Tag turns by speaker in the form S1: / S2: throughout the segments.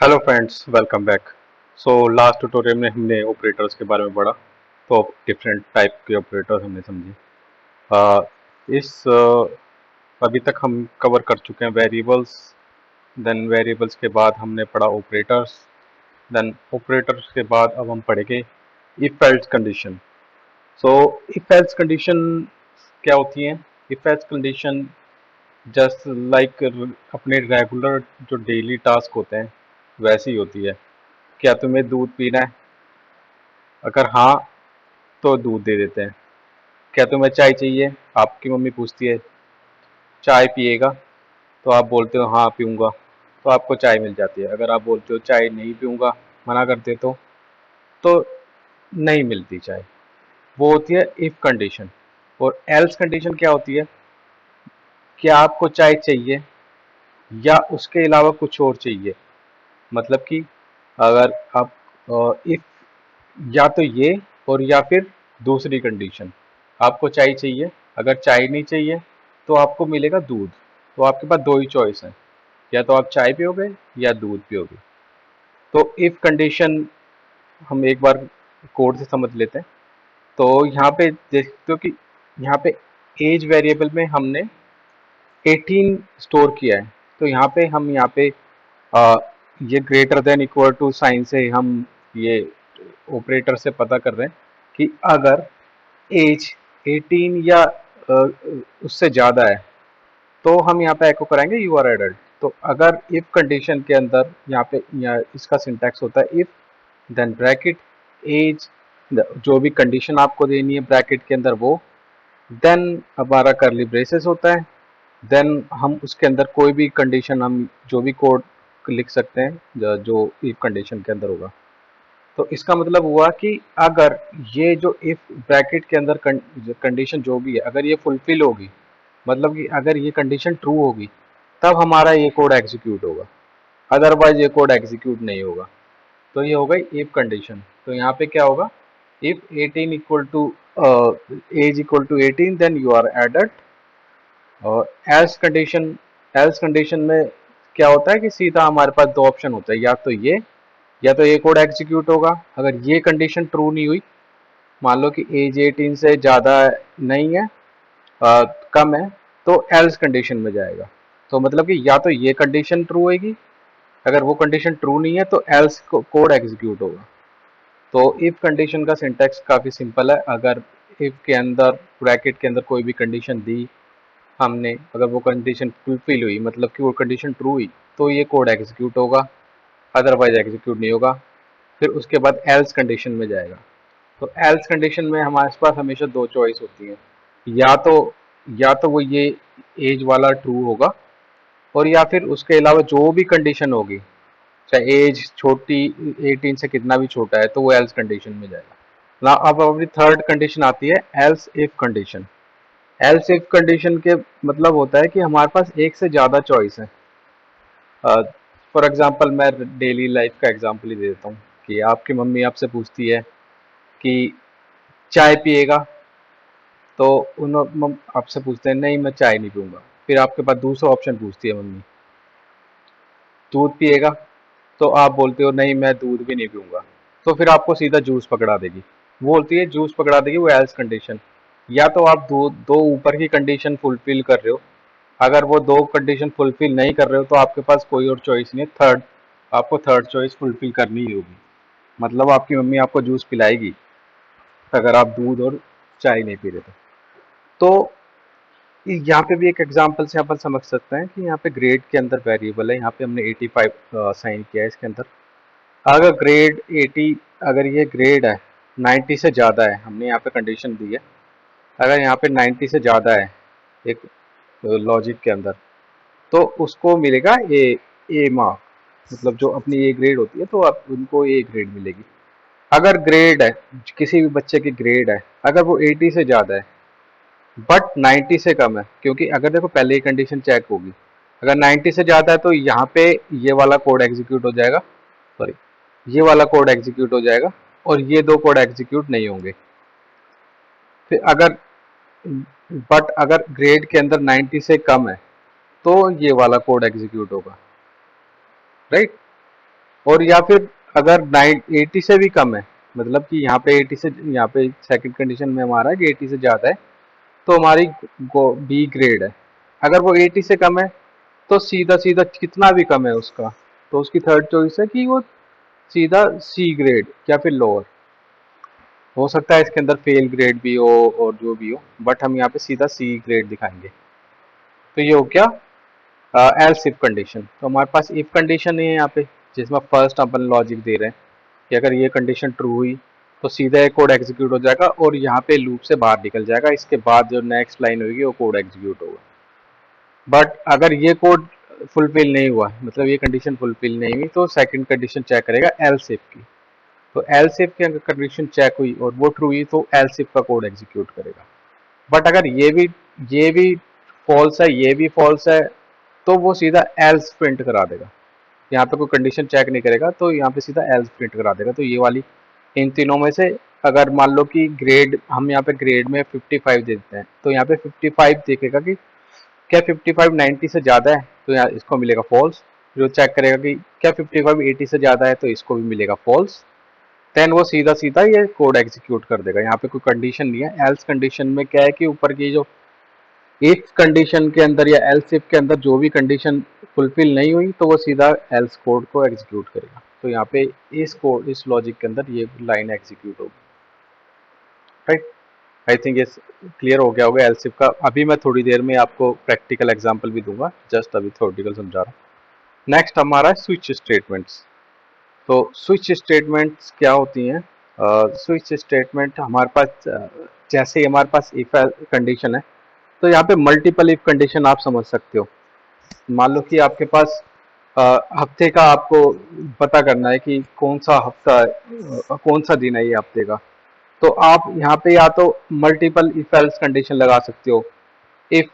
S1: Hello friends, welcome back. So last tutorial में हमने operators के बारे में पढ़ा। तो डिफरेंट टाइप के ऑपरेटर हमने समझे। अ, इस अभी तक हम कवर कर चुके हैं वेरिएबल्स। देन वेरिएबल्स के बाद हमने पढ़ा ऑपरेटर्स। देन ऑपरेटर्स के बाद अब हम पढ़ेंगे if else condition. So if else condition क्या होती हैं? If else condition just like अपने रेगुलर जो डेली टास्क होते हैं वैसी ही होती है। क्या तुम्हें दूध पीना है? अगर हाँ तो दूध दे देते हैं। क्या तुम्हें चाय चाहिए? आपकी मम्मी पूछती है चाय पिएगा? तो आप बोलते हो हाँ पीऊँगा, तो आपको चाय मिल जाती है। अगर आप बोलते हो चाय नहीं पीऊँगा, मना कर देते हो, तो नहीं मिलती चाय। वो होती है इफ़ कंडीशन। और एल्स कंडीशन क्या होती है? क्या आपको चाय चाहिए या उसके अलावा कुछ और चाहिए? मतलब कि अगर आप इफ़ या तो ये और या फिर दूसरी कंडीशन, आपको चाय चाहिए, अगर चाय नहीं चाहिए तो आपको मिलेगा दूध। तो आपके पास दो ही चॉइस हैं, या तो आप चाय पियोगे या दूध पियोगे। तो इफ कंडीशन हम एक बार कोड से समझ लेते हैं। तो यहाँ पे देखते हो कि यहाँ पे एज वेरिएबल में हमने 18 स्टोर किया है। तो यहाँ पे आ, ये greater than equal to sign से हम ये ऑपरेटर से पता कर रहे हैं कि अगर एज 18 या उससे ज़्यादा है तो हम यहाँ पे एको कराएंगे यू आर एडल्ट। तो अगर इफ कंडीशन के अंदर यहाँ इसका सिंटैक्स होता है इफ, देन ब्रैकेट, एज, जो भी कंडीशन आपको देनी है ब्रैकेट के अंदर वो, देन हमारा करली ब्रेसेस होता है। देन हम उसके अंदर कोई भी कंडीशन, हम जो भी कोड लिख सकते हैं जो इफ कंडीशन के अंदर होगा। तो इसका मतलब हुआ कि अगर ये जो इफ ब्रैकेट के अंदर कंडीशन जो भी है अगर ये फुलफिल होगी, मतलब कि अगर ये कंडीशन ट्रू होगी, तब हमारा ये कोड एग्जीक्यूट होगा। अदरवाइज ये कोड एग्जीक्यूट नहीं होगा। तो ये हो गई इफ कंडीशन। तो यहाँ पे क्या होगा? If 18 equal to age equal to 18 then you are adult. और एल्स कंडीशन में क्या होता है कि सीधा हमारे पास दो ऑप्शन होता है, या तो ये कोड एग्जीक्यूट होगा अगर ये कंडीशन ट्रू नहीं हुई। मान लो कि एज 18 से ज़्यादा नहीं है, कम है, तो एल्स कंडीशन में जाएगा। तो मतलब कि या तो ये कंडीशन ट्रू होगी, अगर वो कंडीशन ट्रू नहीं है तो एल्स कोड एग्जीक्यूट होगा। तो इफ कंडीशन का सिंटैक्स काफ़ी सिंपल है। अगर इफ के अंदर ब्रैकेट के अंदर कोई भी कंडीशन दी हमने, अगर वो कंडीशन फुलफिल हुई, मतलब कि वो कंडीशन ट्रू हुई, तो ये कोड एग्जीक्यूट होगा, अदरवाइज एग्जीक्यूट नहीं होगा। फिर उसके बाद एल्स कंडीशन में जाएगा। तो एल्स कंडीशन में हमारे पास हमेशा दो चॉइस होती है, या तो वो ये एज वाला ट्रू होगा, और या फिर उसके अलावा जो भी कंडीशन होगी, चाहे एज छोटी 18 से कितना भी छोटा है, तो वो एल्स कंडीशन में जाएगा ना। अब अपनी थर्ड कंडीशन आती है else if condition. Else if condition के मतलब होता है कि हमारे पास एक से ज़्यादा चॉइस है। फॉर एग्जांपल मैं डेली लाइफ का एग्जांपल ही दे देता हूँ कि आपकी मम्मी आपसे पूछती है कि चाय पिएगा? तो आपसे पूछते हैं नहीं मैं चाय नहीं पीऊँगा। फिर आपके पास दूसरा ऑप्शन पूछती है मम्मी, दूध पिएगा? तो आप बोलते हो नहीं मैं दूध भी नहीं पीऊँगा। तो फिर आपको सीधा जूस पकड़ा देगी। वो बोलती है जूस पकड़ा देगी, वो एल्स कंडीशन। या तो आप दो दो ऊपर की कंडीशन फुलफिल कर रहे हो, अगर वो दो कंडीशन फुलफिल नहीं कर रहे हो तो आपके पास कोई और चॉइस नहीं है, आपको थर्ड चॉइस फुलफिल करनी ही होगी। मतलब आपकी मम्मी आपको जूस पिलाएगी अगर आप दूध और चाय नहीं पी रहे तो यहाँ पे भी एक एग्जांपल से अपन समझ सकते हैं कि यहाँ पे ग्रेड के अंदर वेरिएबल है। यहाँ पे हमने 85 साइन किया है इसके अंदर। अगर ग्रेड 80, अगर ये ग्रेड है 90 से ज़्यादा है, हमने यहाँ पे कंडीशन दी है, अगर यहाँ पे 90 से ज़्यादा है एक लॉजिक के अंदर, तो उसको मिलेगा ए मार्क। मतलब जो अपनी ए ग्रेड होती है तो आप उनको ए ग्रेड मिलेगी। अगर ग्रेड है, किसी भी बच्चे की ग्रेड है, अगर वो 80 से ज़्यादा है बट 90 से कम है, क्योंकि अगर देखो पहले ही कंडीशन चेक होगी, अगर 90 से ज़्यादा है तो यहाँ पे ये वाला कोड एग्जीक्यूट हो जाएगा, सॉरी ये वाला कोड एग्जीक्यूट हो जाएगा, और ये दो कोड एग्जीक्यूट नहीं होंगे। फिर अगर ग्रेड के अंदर 90 से कम है तो ये वाला कोड एग्जीक्यूट होगा, राइट। और या फिर अगर 80 से भी कम है, मतलब कि यहाँ पे 80 से, यहाँ पे सेकंड कंडीशन में हमारा है कि 80 से ज़्यादा है, तो हमारी बी ग्रेड है। अगर वो 80 से कम है तो सीधा सीधा कितना भी कम है उसका, तो उसकी थर्ड चॉइस है कि वो सीधा सी ग्रेड या फिर लोअर। हो सकता है इसके अंदर फेल ग्रेड भी हो और जो भी हो, बट हम यहाँ पे सीधा सी ग्रेड दिखाएंगे। तो ये हो क्या, एल्स इफ कंडीशन। तो हमारे पास इफ कंडीशन नहीं है यहाँ पे, जिसमें फर्स्ट अपन लॉजिक दे रहे हैं कि अगर ये कंडीशन ट्रू हुई तो सीधा ये कोड एग्जीक्यूट हो जाएगा और यहाँ पे लूप से बाहर निकल जाएगा, इसके बाद जो नेक्स्ट लाइन होगी वो कोड एग्जीक्यूट होगा। बट अगर ये कोड फुलफिल नहीं हुआ, मतलब ये कंडीशन फुलफिल नहीं हुई, तो सेकंड कंडीशन चेक करेगा एल्स इफ की। तो एल्स इफ की अगर कंडीशन चेक हुई और वो ट्रू हुई तो एल्स इफ का कोड एग्जीक्यूट करेगा। बट अगर ये भी फॉल्स है, ये भी फॉल्स है, तो वो सीधा एल्स प्रिंट करा देगा। यहाँ पे कोई कंडीशन चेक नहीं करेगा, तो यहाँ पे सीधा एल्स प्रिंट करा देगा। तो ये वाली इन तीनों में से अगर मान लो कि ग्रेड, हम यहाँ पे ग्रेड में 55 देते हैं, तो यहाँ पे 55 देखेगा कि क्या 55 90 से ज़्यादा है, तो यहाँ इसको मिलेगा फॉल्स। जो चेक करेगा कि क्या 55 80 से ज़्यादा है, तो इसको भी मिलेगा फॉल्स। देन वो सीधा सीधा ये कोड एग्जीक्यूट कर देगा। यहाँ पे कोई कंडीशन नहीं है। एल्स कंडीशन में क्या है कि ऊपर की जो इफ कंडीशन के अंदर या एल्स इफ के अंदर जो भी कंडीशन फुलफिल नहीं हुई, तो वो सीधा एल्स कोड को एग्जीक्यूट करेगा। तो यहाँ पे इस कोड, इस लॉजिक के अंदर ये लाइन एग्जीक्यूट होगी। राइट, आई थिंक ये क्लियर हो गया होगा एल्स इफ का। अभी मैं थोड़ी देर में आपको प्रैक्टिकल एग्जांपल भी दूंगा, जस्ट अभी थ्योरेटिकल समझा रहा हूँ। नेक्स्ट हमारा है स्विच स्टेटमेंट्स। तो स्विच स्टेटमेंट्स क्या होती हैं? स्विच स्टेटमेंट हमारे पास जैसे ही हमारे पास इफ कंडीशन है, तो यहाँ पे मल्टीपल इफ कंडीशन आप समझ सकते हो। मान लो कि आपके पास हफ्ते का आपको पता करना है कि कौन सा हफ्ता कौन सा दिन है ये हफ्ते का। तो आप यहाँ पे या तो मल्टीपल इफ एल्स कंडीशन लगा सकते हो, if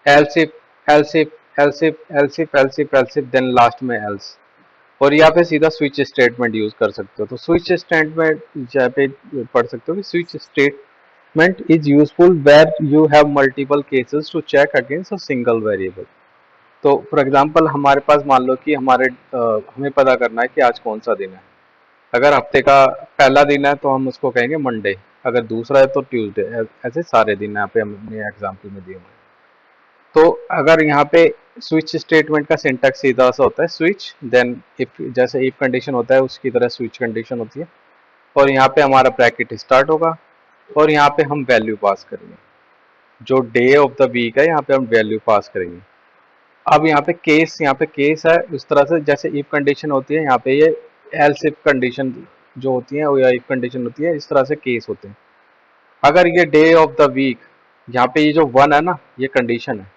S1: else if else if else if else if else if else if then last में एल्स। और यहाँ पे सीधा स्विच स्टेटमेंट यूज कर सकते हो। तो स्विच स्टेटमेंट यहाँ पे पढ़ सकते हो कि switch statement is useful where you have multiple cases to check against a single variable. तो फॉर एग्जांपल हमारे पास मान लो कि हमें पता करना है कि आज कौन सा दिन है। अगर हफ्ते का पहला दिन है तो हम उसको कहेंगे मंडे, अगर दूसरा है तो ट्यूसडे। ऐसे सारे दिन यहाँ पे हमने एग्जाम्पल में दिए हुए हैं। तो अगर यहाँ पे स्विच स्टेटमेंट का सिंटैक्स सीधा सा होता है स्विच, देन इफ, जैसे इफ कंडीशन होता है उसकी तरह स्विच कंडीशन होती है। और यहाँ पे हमारा ब्रैकेट स्टार्ट होगा और यहाँ पे हम वैल्यू पास करेंगे। जो डे ऑफ द वीक है यहाँ पे हम वैल्यू पास करेंगे। अब यहाँ पे केस है इस तरह से, जैसे इफ कंडीशन होती है यहाँ पे ये एल्स इफ कंडीशन जो होती है, या इफ कंडीशन होती है, इस तरह से केस होते हैं। अगर ये डे ऑफ द वीक, यहाँ पे ये जो वन है ना, ये कंडीशन है।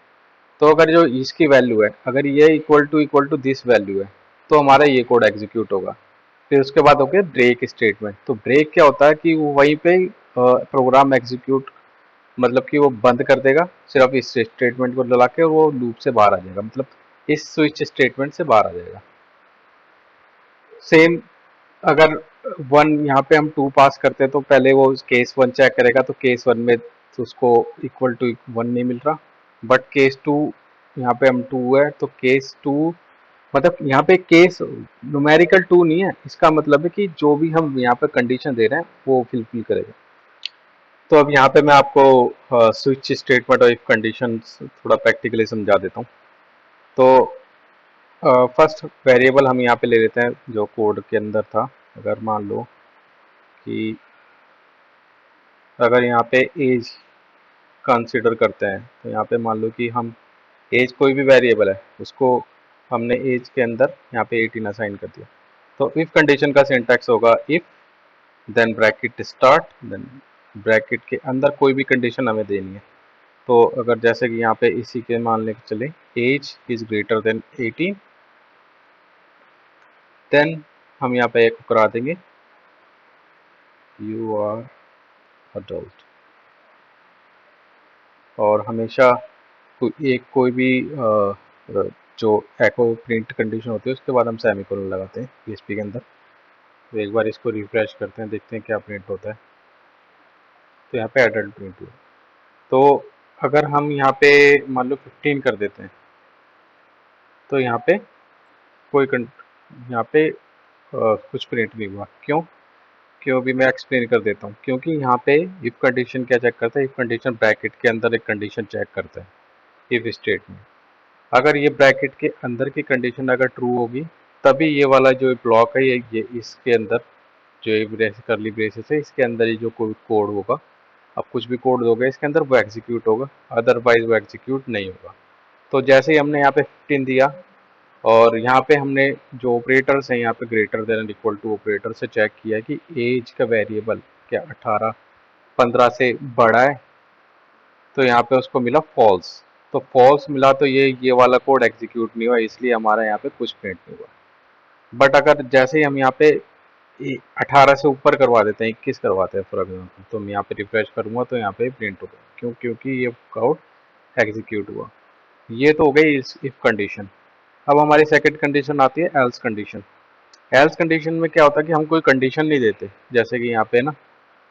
S1: तो अगर जो इसकी वैल्यू है, अगर ये इक्वल टू दिस वैल्यू है, तो हमारा ये कोड एग्जीक्यूट होगा। फिर उसके बाद हो गया ब्रेक स्टेटमेंट। तो ब्रेक क्या होता है कि वो वहीं पे प्रोग्राम एग्जीक्यूट, मतलब कि वो बंद कर देगा सिर्फ इस स्टेटमेंट को लगा के, और वो लूप से बाहर आ जाएगा, मतलब इस स्विच स्टेटमेंट से बाहर आ जाएगा। सेम अगर वन, यहाँ पे हम टू पास करते हैं तो पहले वो केस वन चेक करेगा, तो केस वन में तो उसको इक्वल टू वन नहीं मिल रहा। बट केस टू, यहाँ पे हम टू है तो केस टू, मतलब यहाँ पे केस न्यूमेरिकल टू नहीं है, इसका मतलब है कि जो भी हम यहाँ पे कंडीशन दे रहे हैं वो फुलफिल करेगा। तो अब यहाँ पे मैं आपको स्विच स्टेटमेंट और इफ कंडीशन थोड़ा प्रैक्टिकली समझा देता हूँ। तो फर्स्ट वेरिएबल हम यहाँ पे ले लेते हैं जो कोड के अंदर था। अगर मान लो कि अगर यहाँ पे एज कंसीडर करते हैं, तो यहाँ पे मान लो कि हम एज, कोई भी वेरिएबल है उसको हमने एज के अंदर यहाँ पे 18 असाइन कर दिया। तो इफ कंडीशन का सिंटैक्स होगा if, then bracket start, then bracket के अंदर कोई भी कंडीशन हमें देनी है। तो अगर जैसे कि यहाँ पे इसी के मान लेके चले, age is greater than 18, then हम यहाँ पे एक करा देंगे यू आर अडल्ट। और हमेशा कोई भी जो एको प्रिंट कंडीशन होती है उसके बाद हम सेमीकोलन लगाते हैं पीएचपी के अंदर। तो एक बार इसको रिफ्रेश करते हैं, देखते हैं क्या प्रिंट होता है। तो यहाँ पे एडल्ट प्रिंट हुआ। तो अगर हम यहाँ पे मान लो 15 कर देते हैं, तो यहाँ पे कोई यहाँ पे कुछ प्रिंट नहीं हुआ। क्यों? क्यों भी मैं एक्सप्लेन कर देता हूँ। क्योंकि यहाँ पे इफ कंडीशन क्या चेक करता है, इफ कंडीशन ब्रैकेट के अंदर एक कंडीशन चेक करता है इफ स्टेटमेंट। अगर ये ब्रैकेट के अंदर की कंडीशन अगर ट्रू होगी तभी ये वाला जो ब्लॉक है ये इसके अंदर जो ये ब्रेस करली ब्रेसेस है इसके अंदर ही जो कोई कोड होगा, अब कुछ भी कोड दोगे इसके अंदर वो एग्जीक्यूट होगा, अदरवाइज वो एग्जीक्यूट नहीं होगा। तो जैसे ही हमने यहाँ पे 15 दिया और यहाँ पे हमने जो ऑपरेटर्स हैं यहाँ पे greater than equal to operator से चेक किया कि एज का वेरिएबल क्या 15 से बड़ा है, तो यहाँ पे उसको मिला फॉल्स। तो फॉल्स मिला तो ये वाला कोड एग्जीक्यूट नहीं हुआ, इसलिए हमारा यहाँ पे कुछ प्रिंट नहीं हुआ। बट अगर जैसे ही हम यहाँ पे 18 से ऊपर करवा देते हैं, 21 करवाते हैं फॉर एग्जाम्पल, तो मैं यहाँ पे रिफ्रेश करूंगा तो यहाँ पे प्रिंट होगा। क्यों? क्योंकि ये कोड एग्जीक्यूट हुआ। ये तो हो गई इस इफ कंडीशन। अब हमारी सेकंड कंडीशन आती है एल्स कंडीशन। एल्स कंडीशन में क्या होता है कि हम कोई कंडीशन नहीं देते, जैसे कि यहाँ पे ना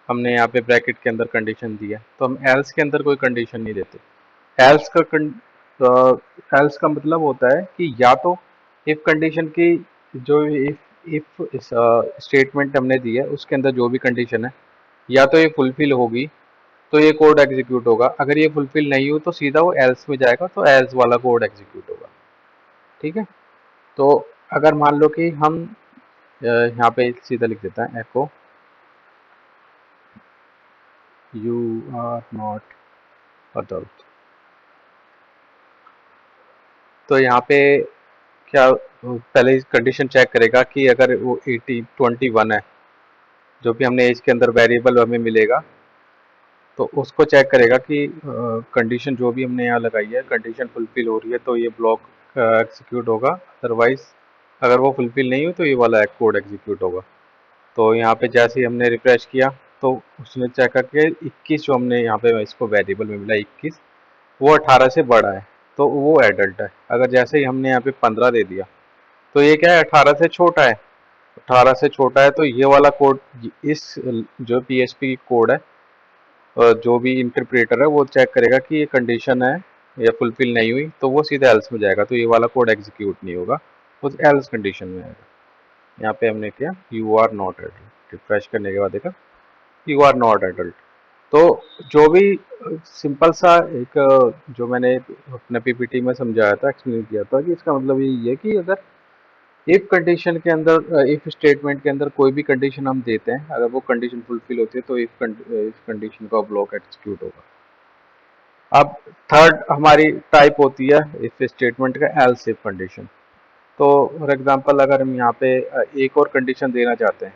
S1: हमने यहाँ पे ब्रैकेट के अंदर कंडीशन दी है तो हम एल्स के अंदर कोई कंडीशन नहीं देते। एल्स का एल्स का मतलब होता है कि या तो इफ कंडीशन की जो इफ स्टेटमेंट हमने दी है उसके अंदर जो भी कंडीशन है या तो ये फुलफिल होगी तो ये कोड एग्जीक्यूट होगा, अगर ये फुलफिल नहीं हो तो सीधा वो एल्स में जाएगा तो एल्स वाला कोड एग्जीक्यूट होगा। ठीक है? तो अगर मान लो कि हम यहाँ पे सीधा लिख देता है एको यू आर नॉट अडल्ट, तो यहाँ पे क्या पहले कंडीशन चेक करेगा कि अगर वो 21 है जो भी हमने एज के अंदर वेरिएबल हमें मिलेगा तो उसको चेक करेगा कि कंडीशन जो भी हमने यहाँ लगाई है कंडीशन फुलफिल हो रही है तो ये ब्लॉक एग्जीक्यूट होगा, अदरवाइज अगर वो फुलफिल नहीं हो तो ये वाला कोड एग्जीक्यूट होगा। तो यहाँ पे जैसे ही हमने रिफ्रेश किया तो उसने चेक करके 21 जो हमने यहाँ पे इसको वेरिएबल में मिला 21 वो 18 से बड़ा है तो वो एडल्ट है। अगर जैसे ही हमने यहाँ पे 15 दे दिया तो ये क्या है 18 से छोटा है, 18 से छोटा है तो ये वाला कोड इस जो पीएचपी कोड है जो भी इंटरप्रेटर है वो चेक करेगा कि ये कंडीशन है या फुलफिल नहीं हुई तो वो सीधा एल्स में जाएगा, तो ये वाला कोड एग्जीक्यूट नहीं होगा, वो एल्स कंडीशन में आएगा। यहाँ पे हमने किया you are not adult, refresh करने के बाद देखा यू आर नॉट एडल्ट। तो जो भी सिंपल सा एक जो मैंने अपने पीपीटी में समझाया था एक्सप्लेन किया था कि इसका मतलब ये है कि अगर इफ कंडीशन के अंदर इफ स्टेटमेंट के अंदर कोई भी कंडीशन हम देते हैं अगर वो कंडीशन फुलफिल होती है तो इफ कंडीशन का ब्लॉक एग्जीक्यूट होगा। अब थर्ड हमारी टाइप होती है इफ स्टेटमेंट का एल्स इफ कंडीशन। तो फॉर एग्जांपल अगर हम यहाँ पे एक और कंडीशन देना चाहते हैं,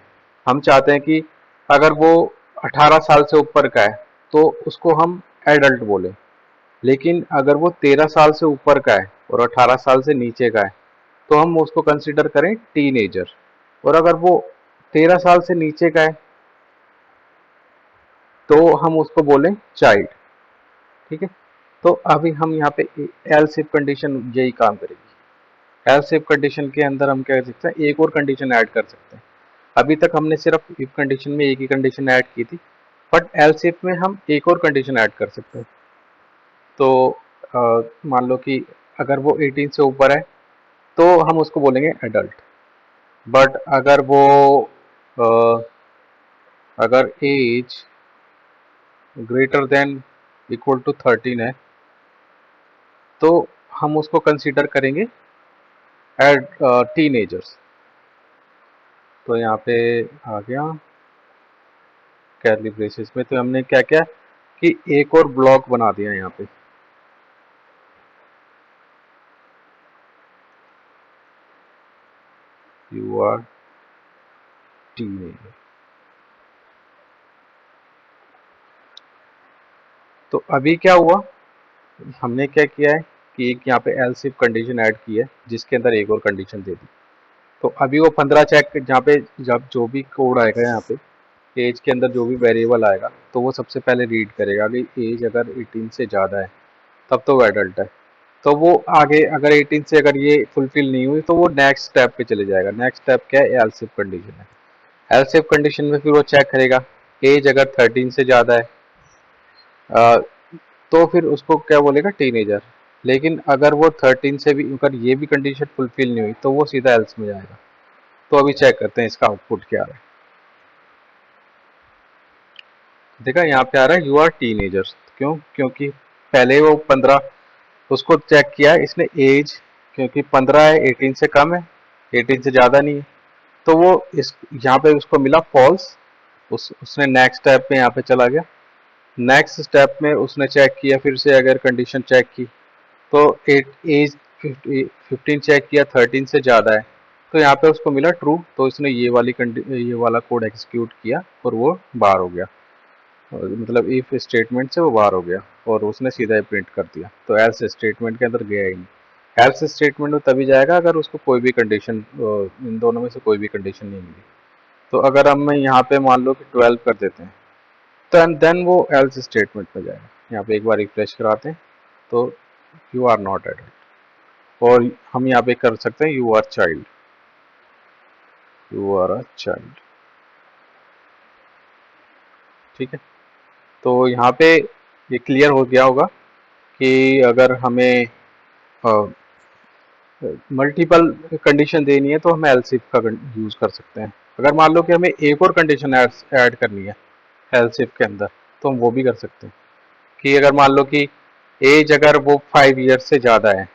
S1: हम चाहते हैं कि अगर वो 18 साल से ऊपर का है तो उसको हम एडल्ट बोले, लेकिन अगर वो 13 साल से ऊपर का है और 18 साल से नीचे का है तो हम उसको कंसिडर करें टीनेजर, और अगर वो 13 साल से नीचे का है तो हम उसको बोलें चाइल्ड। ठीक है? तो अभी हम यहाँ पे एल्स इफ कंडीशन यही काम करेगी। एल्स इफ कंडीशन के अंदर हम क्या कर सकते हैं, एक और कंडीशन ऐड कर सकते हैं। अभी तक हमने सिर्फ इफ कंडीशन में एक ही कंडीशन ऐड की थी, बट एल्स इफ में हम एक और कंडीशन ऐड कर सकते हैं। तो मान लो कि अगर वो 18 से ऊपर है तो हम उसको बोलेंगे एडल्ट, बट अगर वो अगर age greater than equal to 13 है तो हम उसको कंसीडर करेंगे एड टीनेजर्स। तो यहाँ पे आ गया कर्ली ब्रेसेस में, तो हमने क्या किया कि एक और ब्लॉक बना दिया यहाँ पे, यू आर टीनेजर। तो अभी क्या हुआ, हमने क्या किया है कि एक यहाँ पे एल्स इफ कंडीशन ऐड की है जिसके अंदर एक और कंडीशन दे दी। तो अभी वो 15 चेक जहाँ पे जब जो भी कोड आएगा यहाँ पे एज के अंदर जो भी वेरिएबल आएगा तो वो सबसे पहले रीड करेगा कि एज अगर 18 से ज़्यादा है तब तो वो एडल्ट है। तो वो आगे अगर 18 से अगर ये फुलफिल नहीं हुई तो वो नेक्स्ट स्टेप पे चले जाएगा। नेक्स्ट स्टेप क्या है, एल्स इफ कंडीशन है। एल्स इफ कंडीशन में फिर वो चेक करेगा एज अगर 13 से ज़्यादा है तो फिर उसको क्या बोलेगा टीनेजर, लेकिन अगर वो 13 से भी अगर ये भी कंडीशन फुलफिल नहीं हुई तो वो सीधा एल्स में जाएगा। तो अभी चेक करते हैं इसका आउटपुट क्या आ रहा है। देखा यहाँ पे आ रहा है यू आर टीनेजर्स। क्यों? क्योंकि पहले वो 15 उसको चेक किया है इसने एज, क्योंकि 15 है, 18 से कम है, 18 से ज़्यादा नहीं है, तो वो इस यहाँ पे उसको मिला फॉल्स। उसने नेक्स्ट स्टेप में यहाँ पे चला गया। नेक्स्ट स्टेप में उसने चेक किया फिर से, अगर कंडीशन चेक की तो एज 15 चेक किया, 13 से ज़्यादा है, तो यहाँ पे उसको मिला ट्रू। तो इसने ये वाला कोड एग्जीक्यूट किया और वो बाहर हो गया, मतलब इफ स्टेटमेंट से वो बाहर हो गया और उसने सीधा ही प्रिंट कर दिया। तो एल्स स्टेटमेंट के अंदर गया ही नहीं। एल्स स्टेटमेंट में तभी जाएगा अगर उसको कोई भी कंडीशन, इन दोनों में से कोई भी कंडीशन नहीं मिली। तो अगर हम यहाँ पे मान लो कि 12 कर देते हैं तो देन वो एल्स स्टेटमेंट में जाएगा। यहाँ पे एक बार रिफ्रेश कराते हैं तो यू आर नॉट एडल्ट, और हम यहाँ पे कर सकते हैं you are child, you are a child. ठीक है, तो यहाँ पे ये क्लियर हो गया होगा कि अगर हमें मल्टीपल कंडीशन देनी है तो हम एल्स इफ का यूज कर सकते हैं। अगर मान लो कि हमें एक और कंडीशन ऐड करनी है एल्स इफ के अंदर, तो हम वो भी कर सकते हैं कि अगर मान लो कि एज अगर वो 5 ईयर से ज़्यादा है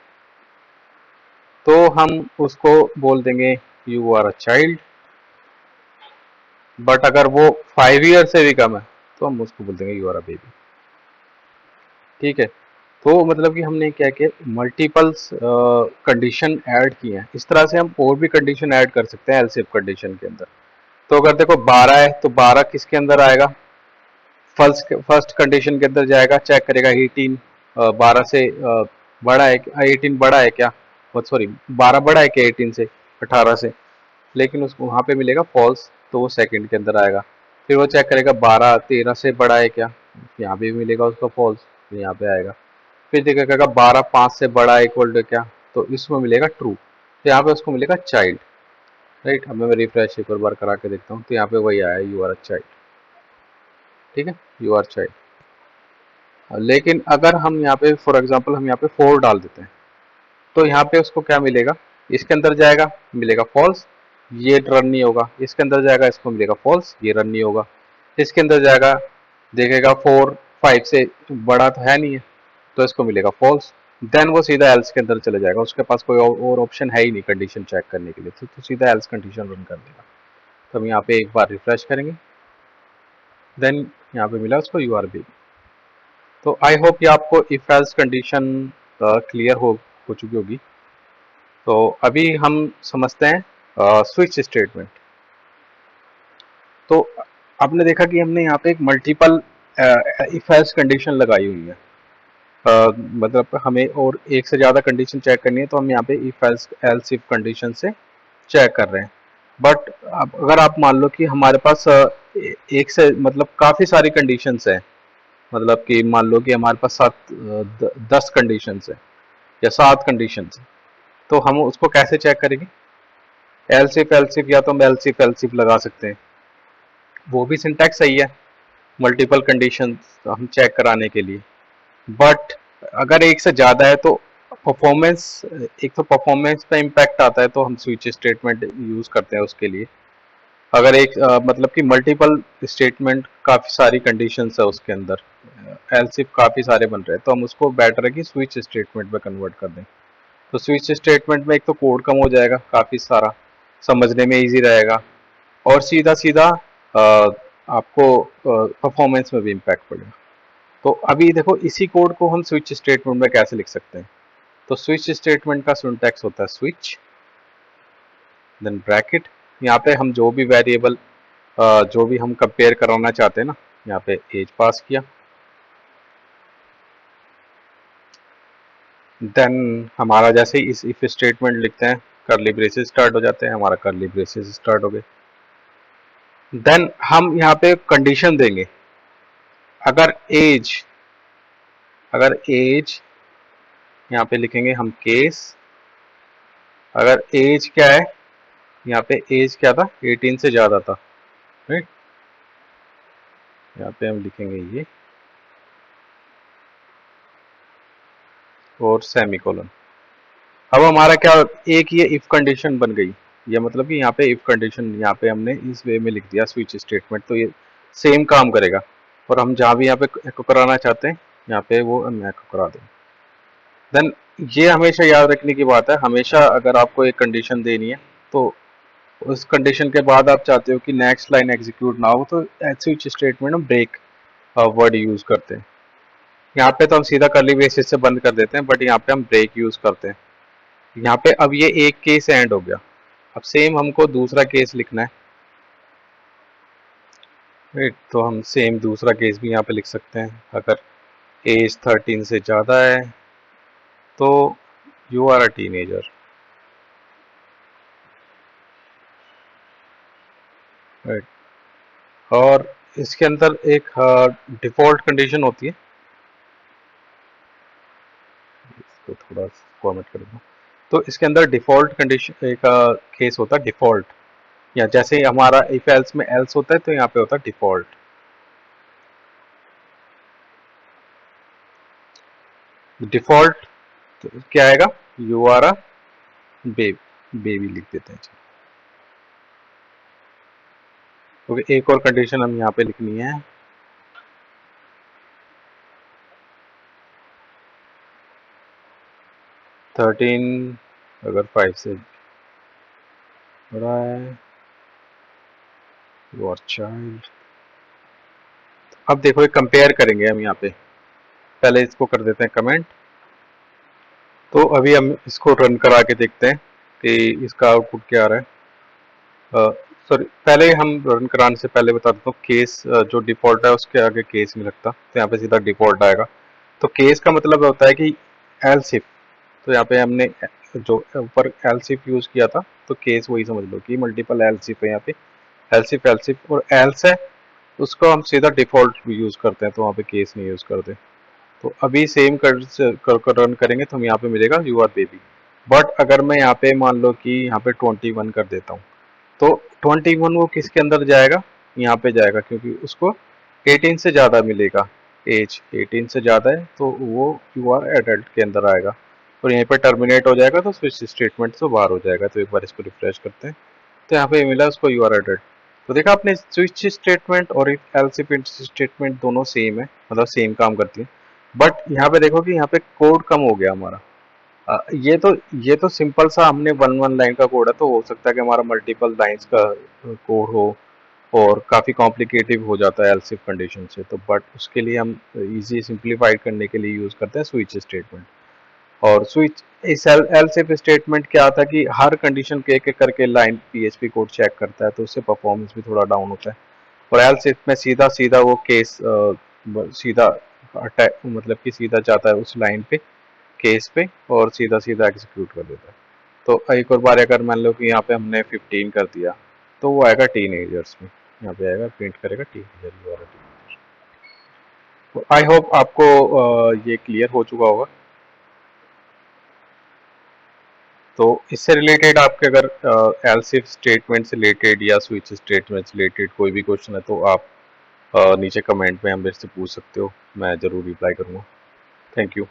S1: तो हम उसको बोल देंगे you are a child, but अगर वो 5 ईयर से भी कम है तो हम उसको बोल देंगे यू आर अ बेबी। ठीक है, तो मतलब कि हमने क्या किया, मल्टीपल्स कंडीशन ऐड किए हैं। इस तरह से हम और भी कंडीशन ऐड कर सकते हैं एल्स इफ कंडीशन के अंदर। तो अगर देखो 12 है तो 12 किसके अंदर आएगा, फर्स्ट कंडीशन के अंदर जाएगा, चेक करेगा 18 12 से बड़ा है, 18 बड़ा है क्या, सॉरी 12 बड़ा है क्या 18 से, 18 से, लेकिन उसको वहाँ पे मिलेगा फॉल्स, तो वो सेकंड के अंदर आएगा। फिर वो चेक करेगा 12 13 से बड़ा है क्या, यहाँ पे भी मिलेगा उसका फॉल्स, तो यहाँ पे आएगा। फिर देखेगा 12 5 से बड़ा है इक्वल टू क्या, तो इसमें मिलेगा ट्रू, तो यहाँ पे उसको मिलेगा चाइल्ड। राइट, अब मैं रिफ्रेश एक और बार करा के देखता हूँ तो यहाँ पे वही आया यू आर अ चाइल्ड। ठीक है, यू आर चाइल्ड। लेकिन अगर हम यहाँ पे फॉर एग्जांपल हम यहाँ पे 4 डाल देते हैं तो यहाँ पे उसको क्या मिलेगा, इसके अंदर जाएगा मिलेगा फॉल्स, ये रन नहीं होगा, इसके अंदर जाएगा इसको मिलेगा फॉल्स, ये रन नहीं होगा, इसके अंदर जाएगा देखेगा 4 5 से बड़ा तो है नहीं है तो इसको मिलेगा फॉल्स, देन वो सीधा एल्स के अंदर चले जाएगा, उसके पास कोई और ऑप्शन है ही नहीं कंडीशन चेक करने के लिए, तो सीधा एल्स कंडीशन रन कर देगा। तो हम यहाँ पे एक बार रिफ्रेश करेंगे, देन यहाँ पे मिला उसको यू आर बी। तो आई होप ये आपको इफ एल्स कंडीशन क्लियर हो चुकी होगी। तो अभी हम समझते हैं स्विच स्टेटमेंट। तो आपने देखा कि हमने यहाँ पे एक मल्टीपल इफ एल्स कंडीशन लगाई हुई है। मतलब हमें और एक से ज़्यादा कंडीशन चेक करनी है तो हम यहाँ पे इफ एल्स इफ कंडीशन से चेक कर रहे हैं। बट अगर आप मान लो कि हमारे पास एक से मतलब काफ़ी सारी कंडीशंस हैं, मतलब कि मान लो कि हमारे पास 10 कंडीशंस है या 7 कंडीशंस है, तो हम उसको कैसे चेक करेंगे। एलसिफ या तो हम एलसिफ लगा सकते हैं, वो भी सिंटैक्स सही है मल्टीपल कंडीशन हम चेक कराने के लिए। बट अगर एक से ज़्यादा है तो परफॉर्मेंस, एक तो परफॉर्मेंस पे इम्पैक्ट आता है, तो हम स्विच स्टेटमेंट यूज़ करते हैं उसके लिए। अगर एक मतलब कि मल्टीपल स्टेटमेंट काफ़ी सारी कंडीशंस है उसके अंदर, एलसिफ काफ़ी सारे बन रहे हैं, तो हम उसको बेटर है कि स्विच स्टेटमेंट में कन्वर्ट कर दें। तो स्विच स्टेटमेंट में एक तो कोड कम हो जाएगा काफ़ी सारा, समझने में इजी रहेगा, और सीधा सीधा आपको परफॉर्मेंस में भी इम्पैक्ट पड़ेगा। तो अभी देखो इसी कोड को हम स्विच स्टेटमेंट में कैसे लिख सकते हैं। तो स्विच स्टेटमेंट का सिंटैक्स होता है स्विच देन ब्रैकेट, यहाँ पे हम जो भी वेरिएबल जो भी हम कंपेयर कराना चाहते हैं ना, यहाँ पे एज पास किया, देन हमारा जैसे इस इफ स्टेटमेंट लिखते हैं करली ब्रेसेस स्टार्ट हो जाते हैं, हमारा करली ब्रेसेस स्टार्ट हो गए। देन हम यहाँ पे कंडीशन देंगे, अगर एज यहाँ पे लिखेंगे हम केस, अगर एज क्या है, यहाँ पे एज क्या था 18 से ज़्यादा था, राइट, यहाँ पे हम लिखेंगे ये और सेमीकोलन। अब हमारा क्या, एक ये इफ कंडीशन बन गई ये मतलब कि यहाँ पे इफ कंडीशन यहाँ पे हमने इस वे में लिख दिया स्विच स्टेटमेंट, तो ये सेम काम करेगा। और हम जहाँ भी यहाँ पे एको कराना चाहते हैं यहाँ पे वो हम एको करा दें। देन ये हमेशा याद रखने की बात है, हमेशा अगर आपको एक कंडीशन देनी है तो उस कंडीशन के बाद आप चाहते हो कि नेक्स्ट लाइन एग्जीक्यूट ना हो, तो स्विच स्टेटमेंट हम ब्रेक वर्ड यूज करते हैं। यहाँ पे तो हम सीधा कर्ली ब्रेसेस से बंद कर देते हैं, बट यहाँ पे हम ब्रेक यूज करते हैं। यहाँ पे अब ये एक केस एंड हो गया, अब सेम हमको दूसरा केस लिखना है। राइट, तो हम सेम दूसरा केस भी यहाँ पे लिख सकते हैं। अगर एज 13 से ज़्यादा है तो you are a teenager. Right, और इसके अंदर एक डिफ़ॉल्ट कंडीशन होती है, इसको थोड़ा फॉर्मेट कर दूँ। तो इसके अंदर डिफ़ॉल्ट कंडीशन एक केस होता है डिफ़ॉल्ट, या जैसे हमारा इफ एल्स में एल्स होता है तो यहाँ पे होता है डिफ़ॉल्ट। डिफ़ॉल्ट क्या आएगा, यू आर अ बेबी लिख देते हैं। ओके, एक और कंडीशन हम यहाँ पे लिखनी है, 13 अगर 5 से बड़ा है, योर चाइल्ड। अब देखो ये कंपेयर करेंगे हम यहाँ पे, पहले इसको कर देते हैं कमेंट। तो अभी हम इसको रन करा के देखते हैं कि इसका आउटपुट क्या आ रहा है। सॉरी, पहले हम रन कराने से पहले बता देता हूँ, केस जो डिफ़ॉल्ट है उसके आगे केस नहीं लगता, तो यहाँ पे सीधा डिफ़ॉल्ट आएगा। तो केस का मतलब होता है कि एल्स इफ, तो यहाँ पे हमने जो ऊपर एल्स इफ यूज़ किया था, तो केस वही समझ लो कि मल्टीपल एल्स इफ है यहाँ पे। एल्स इफ और एल्स है, उसको हम सीधा डिफ़ॉल्ट यूज़ करते हैं, तो वहाँ पे केस नहीं यूज़ करते। तो अभी सेम कर रन करेंगे तो हम यहाँ पे मिलेगा यू आर बेबी। बट अगर मैं यहाँ पे मान लो कि यहाँ पे 21 कर देता हूँ, तो 21 वो किसके अंदर जाएगा, यहाँ पे जाएगा, क्योंकि उसको 18 से ज़्यादा मिलेगा। एज 18 से ज़्यादा है तो वो यू आर एडल्ट के अंदर आएगा, और यहीं पे टर्मिनेट हो जाएगा तो स्विच स्टेटमेंट से बाहर हो जाएगा। तो एक बार इसको रिफ्रेश करते हैं, तो यहाँ पे मिला उसको यू आर एडल्ट। तो देखा आपने, स्विच स्टेटमेंट और एल्स इफ स्टेटमेंट दोनों सेम है, मतलब सेम काम करती है। बट यहाँ पे देखो कि यहाँ पे कोड कम हो गया हमारा। ये तो सिंपल सा हमने वन वन लाइन का कोड है, तो हो सकता है कि हमारा मल्टीपल लाइंस का कोड हो और काफ़ी कॉम्प्लिकेटिव हो जाता है एल्स इफ कंडीशन से। तो बट उसके लिए हम इजी सिंप्लीफाइड करने के लिए यूज़ करते हैं स्विच स्टेटमेंट। और स्विच इस एल्स इफ स्टेटमेंट क्या आता है कि हर कंडीशन के एक एक करके लाइन पीएचपी कोड चेक करता है, तो उससे परफॉर्मेंस भी थोड़ा डाउन होता है। और एल्स इफ में सीधा सीधा वो केस सीधा मतलब कि सीधा जाता है उस लाइन पे, केस पे, और सीधा सीधा एग्जीक्यूट कर देता है। तो एक और बार अगर मान लो कि यहाँ पे हमने 15 कर दिया, तो वो आएगा टीनेजर्स में, यहाँ पे आएगा प्रिंट करेगा teenager, you are a teenager. तो आई होप आपको ये क्लियर हो चुका होगा। तो इससे रिलेटेड आपके अगर एल्स इफ स्टेटमेंट से रिलेटेड या स्विच स्टेटमेंट से रिलेटेड कोई भी क्वेश्चन है तो आप नीचे कमेंट में हम मेरे से पूछ सकते हो, मैं ज़रूर रिप्लाई करूँगा। Thank you.